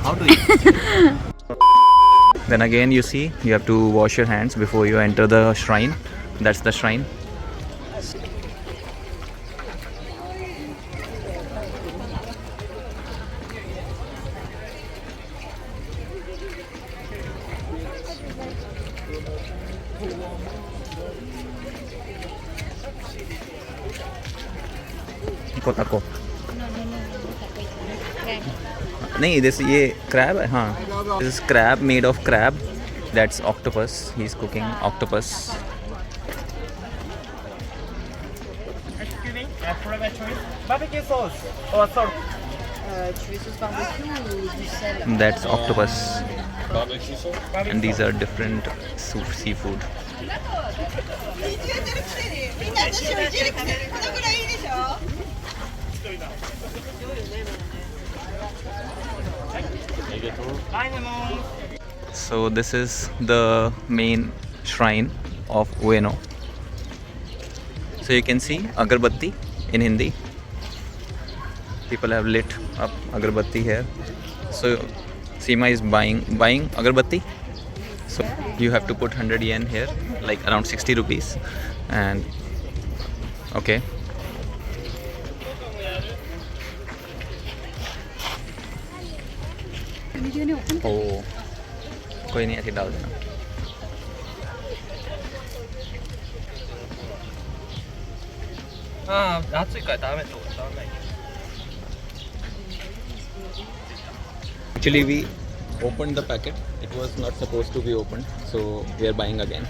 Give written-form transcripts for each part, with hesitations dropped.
how to eat. Then again, you see, you have to wash your hands before you enter the shrine. That's the shrine. Kotako. नहीं this ये crab है हाँ. This is crab made of crab. That's octopus. He's cooking octopus. Excuse me, barbecue sauce or salt. Tu veux sauce barbecue ou du sel? That's octopus. And these are different seafood. So this is the main shrine of Ueno. So you can see agarbatti in Hindi. People have lit up agarbatti here. So Seema is buying agarbatti. So you have to put 100 yen here, like around 60 rupees. And okay. Oh, कोई नहीं ऐसे डाल देना. हाँ, 熱いからダメとダメ. Actually, we opened the packet. It was not supposed to be opened, so we are buying again.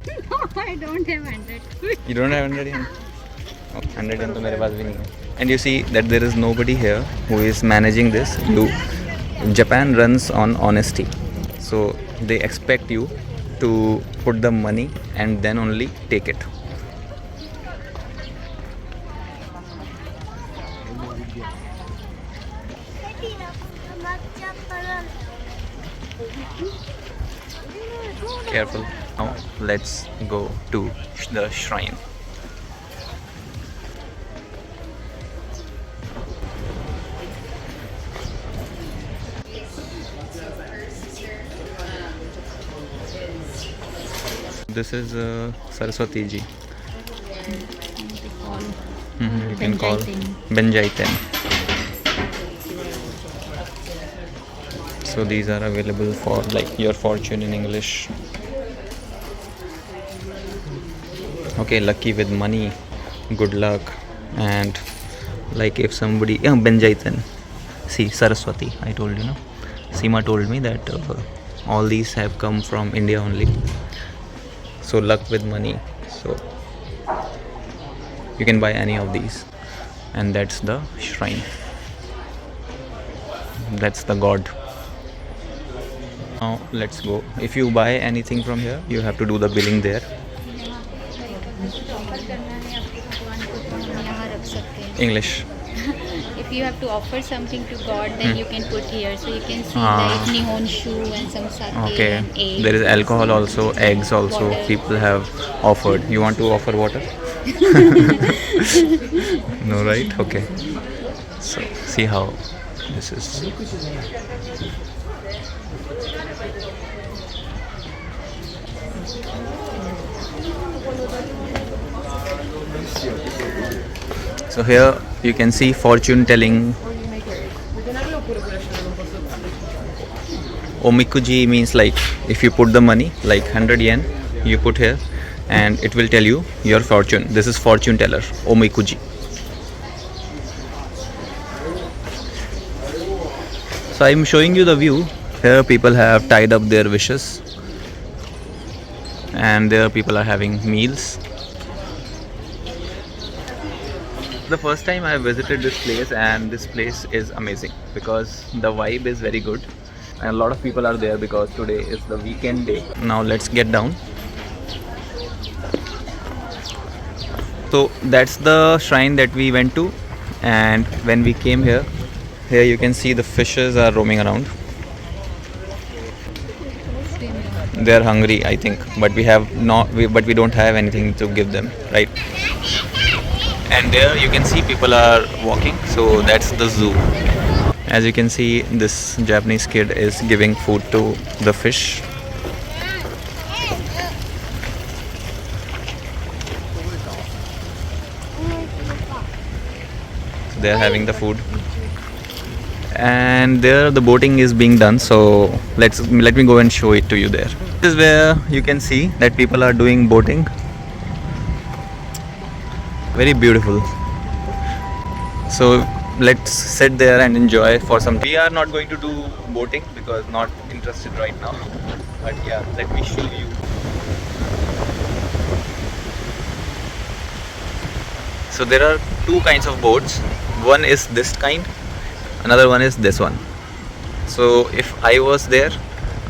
No, I don't have 100. You don't have 100 yen? Oh, 100 yen तो मेरे पास भी नहीं है. And you see that there is nobody here who is managing this. Japan runs on honesty. So they expect you to put the money and then only take it. Careful. Now let's go to the shrine. This is Saraswati ji. You can call Benjaiten. So these are available for like your fortune in English. Okay, lucky with money, good luck, and like if somebody Benjaiten. See Saraswati, I told you, no? Seema told me that all these have come from India only. So luck with money. So you can buy any of these, and that's the shrine. That's the god. Now let's go. If you buy anything from here, you have to do the billing there. English. If you have to offer something to God, then you can put here. So you can see like nihonshu and some sake and eggs. There is alcohol also, eggs also. Water. People have offered. You want to offer water? No, right? Okay. So see how this is. So here you can see fortune telling. Omikuji means like if you put the money, like 100 yen, you put here and it will tell you your fortune. This is fortune teller, Omikuji. So I'm showing you the view. Here people have tied up their wishes and there people are having meals. The first time I visited this place, and this place is amazing because the vibe is very good and a lot of people are there because today is the weekend day. Now let's get down. So that's the shrine that we went to, and when we came here you can see the fishes are roaming around. They are hungry, I think, but we don't have anything to give them, right? And there you can see people are walking, so that's the zoo. As you can see, this Japanese kid is giving food to the fish. They are having the food, and there the boating is being done. So let me go and show it to you there. This is where you can see that people are doing boating. Very beautiful. So let's sit there and enjoy for some. We are not going to do boating because not interested right now. But yeah, let me show you. So there are two kinds of boats. One is this kind, another one is this one. So if I was there,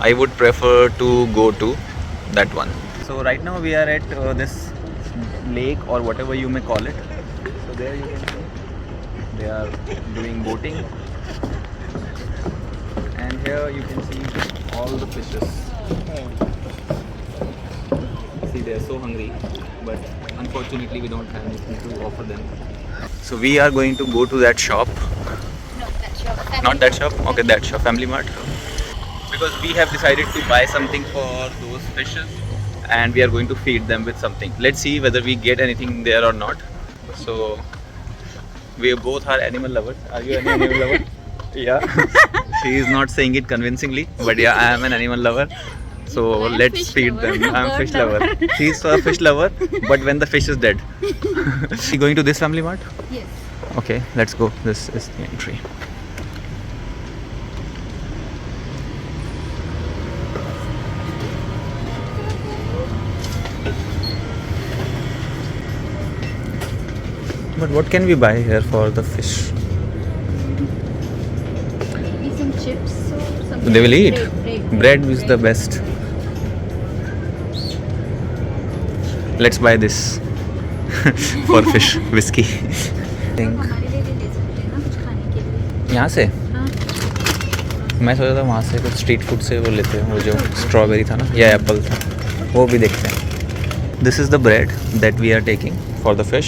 I would prefer to go to that one. So right now we are at this lake or whatever you may call it. So there you can see they are doing boating, and here you can see all the fishes. See, they are so hungry, but unfortunately we don't have anything to offer them. So we are going to go to that shop. No, that shop. Not that shop? Okay, that shop, Family Mart. Because we have decided to buy something for those fishes and we are going to feed them with something. Let's see whether we get anything there or not. So we both are animal lovers. Are you an animal lover? Yeah. She is not saying it convincingly, but yeah, I am an animal lover. So I am let's fish feed lover. them. I'm Bird fish lover. She's a fish lover, but when the fish is dead. You going to this Family Mart? Yes. Okay, let's go. This is the entry. But what can we buy here for the fish? Maybe some chips or something. They will eat. Bread. Bread is the best. Let's buy this for fish whiskey. Think. हमारे लिए भी ले सकते हैं ना कुछ खाने के लिए. यहाँ से हाँ. मैं सोचा था वहाँ से कुछ स्ट्रीट फूड से वो लेते हैं, वो जो स्ट्रॉबेरी था ना या एप्पल था, वो भी देखते हैं. This is the bread that we are taking for the fish.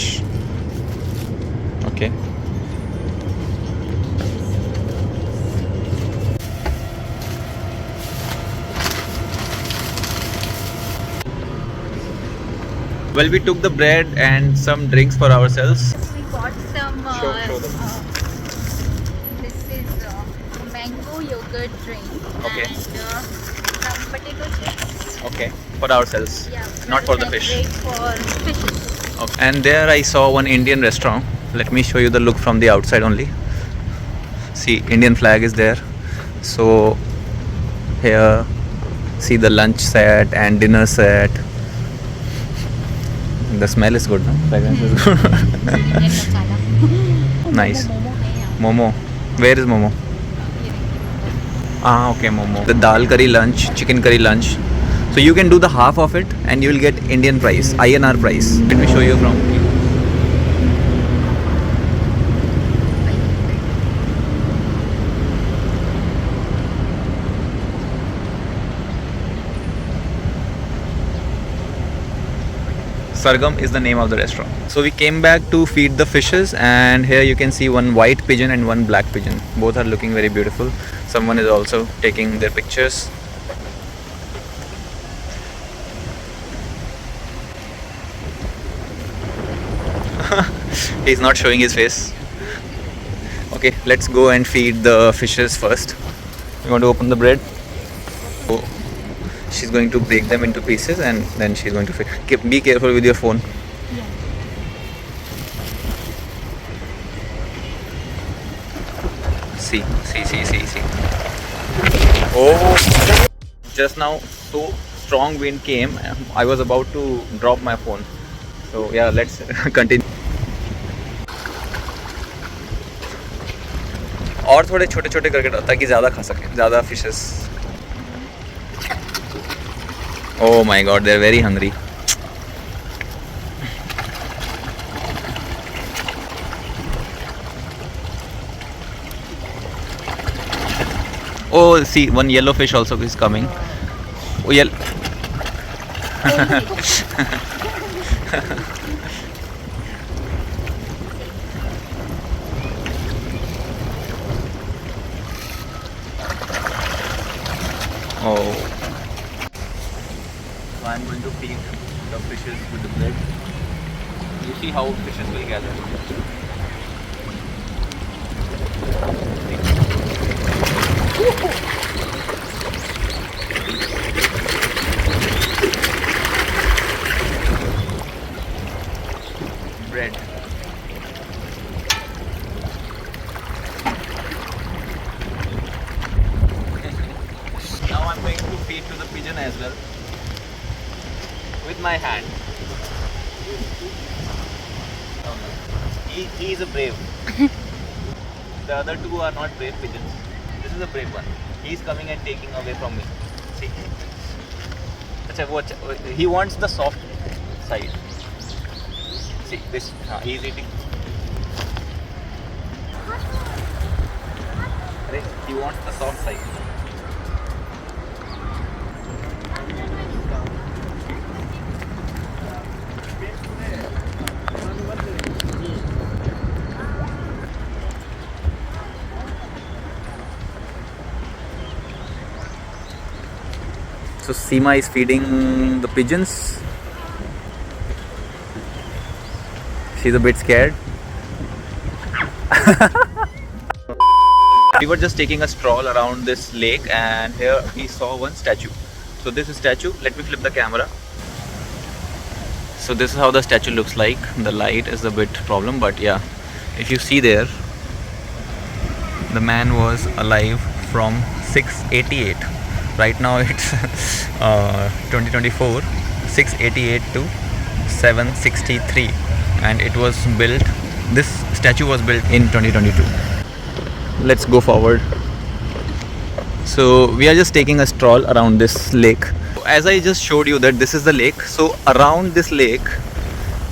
Okay. Well, we took the bread and some drinks for ourselves. We got some. Show them. This is mango yogurt drink. Okay. And some potato chips. Okay, for ourselves, Yeah. not for the fish. Great for fishes. Okay. And there I saw one Indian restaurant. Let me show you the look from the outside only. See, Indian flag is there. So here, see the lunch set and dinner set. The smell is good, no? Fragrance is good. Indian masala. Nice. Momo है यहाँ. Momo. Where is Momo? Ah, okay, Momo. The dal curry lunch, chicken curry lunch. So you can do the half of it and you will get Indian price, INR price. Let me show you from. Sargam is the name of the restaurant. So we came back to feed the fishes, and here you can see one white pigeon and one black pigeon. Both are looking very beautiful. Someone is also taking their pictures. He's not showing his face. Okay, let's go and feed the fishes first. You want to open the bread? Oh. She's going to break them into pieces and then she's going to feed. Be careful with your phone. Yeah. See. Oh, just now so strong wind came. I was about to drop my phone. So yeah, let's continue. और थोड़े छोटे छोटे करके डाल ताकि ज़्यादा खा सकें, ज़्यादा fishes. Oh my god, they're very hungry. Oh, see, one yellow fish also is coming. Oh, Oh. So I'm going to feed the fishes with the bread. You see how fishes will gather. Bread. Now I'm going to feed to the pigeon as well with my hand. He is a brave. The other two are not brave pigeons. This is a brave one. He is coming and taking away from me. See? Achha, watch. He wants the soft side. See this. He is eating. He wants the soft side. So Seema is feeding the pigeons. She's a bit scared. We were just taking a stroll around this lake and here we saw one statue. So this is statue. Let me flip the camera. So this is how the statue looks like. The light is a bit problem, but yeah, if you see there, the man was alive from 688. Right now it's 2024, 688 to 763, and it was built, this statue was built in 2022. Let's go forward. So we are just taking a stroll around this lake. As I just showed you that this is the lake, so around this lake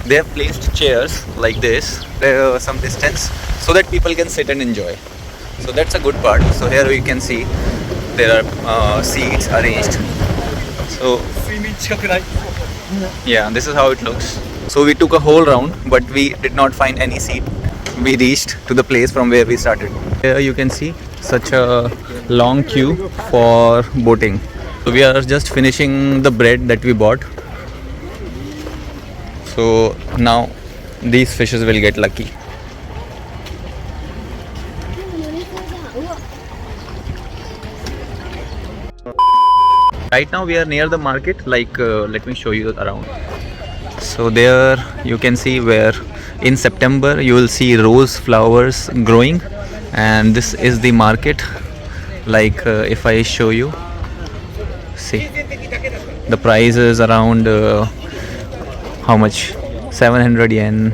they have placed chairs like this, some distance, so that people can sit and enjoy. So that's a good part. So here we can see there are seats arranged. So yeah, this is how it looks. So we took a whole round, but we did not find any seat. We reached to the place from where we started. Here you can see such a long queue for boating. So we are just finishing the bread that we bought. So now these fishes will get lucky. Right now we are near the market, like let me show you around. So there you can see where in September you will see rose flowers growing, and this is the market. Like if I show you, see the price is around how much, 700 yen,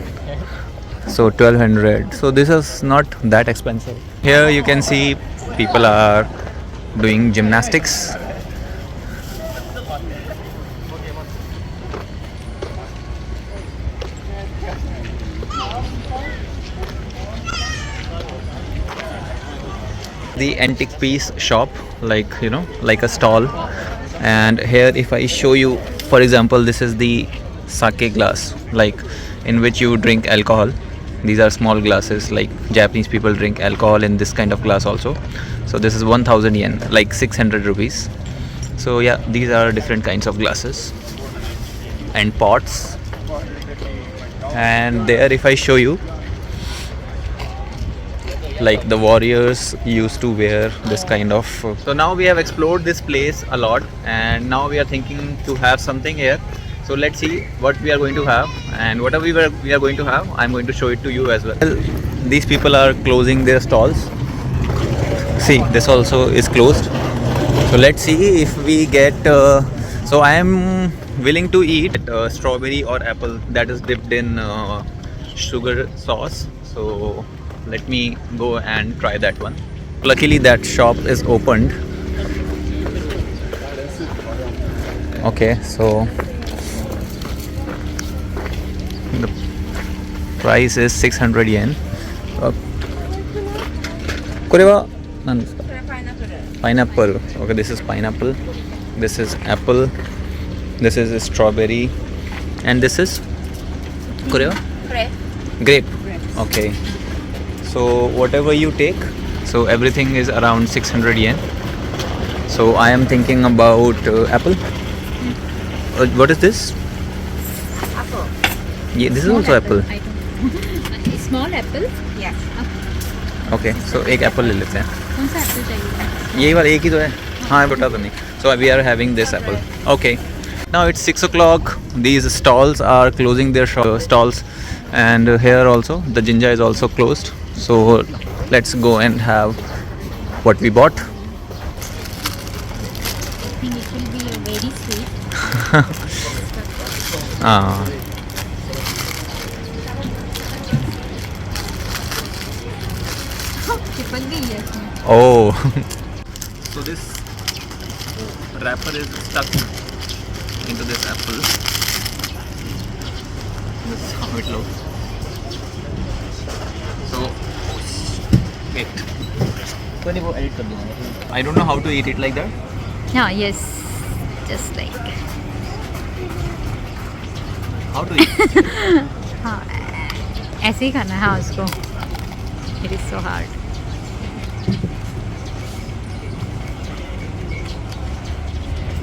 so 1200. So this is not that expensive. Here you can see people are doing gymnastics. The antique piece shop, like you know, like a stall. And here if I show you, for example, this is the sake glass, like in which you drink alcohol. These are small glasses, like Japanese people drink alcohol in this kind of glass also. So this is 1000 yen, like 600 rupees. So yeah, these are different kinds of glasses and pots. And there if I show you, like the warriors used to wear this kind of. So now we have explored this place a lot, and now we are thinking to have something here. So let's see what we are going to have, and whatever we are going to have, I'm going to show it to you as well. These people are closing their stalls. See, this also is closed. So let's see if we get so I am willing to eat strawberry or apple that is dipped in sugar sauce. So let me go and try that one. Luckily that shop is opened. Okay, so the price is 600 yen. Koreva pineapple. Okay, this is pineapple, this is apple, this is strawberry, and this is Koreva? Grape. Okay. So whatever you take, so everything is around 600 yen. So I am thinking about apple. What is this? Apple. Yeah, this is also apple. I don't know. Small apple? Yes. Okay, so एक Apple ले लेते हैं. कौन सा apple चाहिए? यही वाला एक ही तो है. हाँ बता तो नहीं. So we are having this apple. Okay. Now it's 6 o'clock. These stalls are closing their stalls, and here also the Jinja is also closed. So let's go and have what we bought. I think it will be very sweet. चिपक गई है इसमें. Oh. So this wrapper is stuck into this apple. This is how it looks. So wait. वो edit कर दूंगा. I don't know how to eat it like that. हाँ, yes. Just like. How to eat? हाँ, ऐसे ही खाना है. हाँ उसको. It is so hard.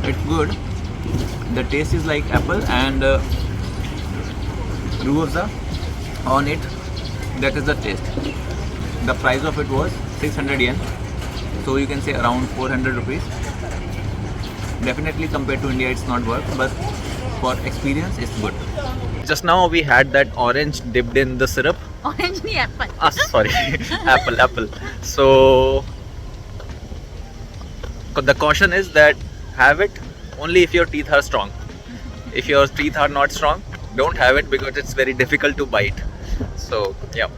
It's good. The taste is like apple and ruafza on it. That is the taste. The price of it was 600 yen. So you can say around 400 rupees. Definitely compared to India it's not worth, but for experience it's good. Just now we had that orange dipped in the syrup. Orange नहीं apple. Sorry, apple. So the caution is that have it only if your teeth are strong. If your teeth are not strong, don't have it because it's very difficult to bite. So yeah.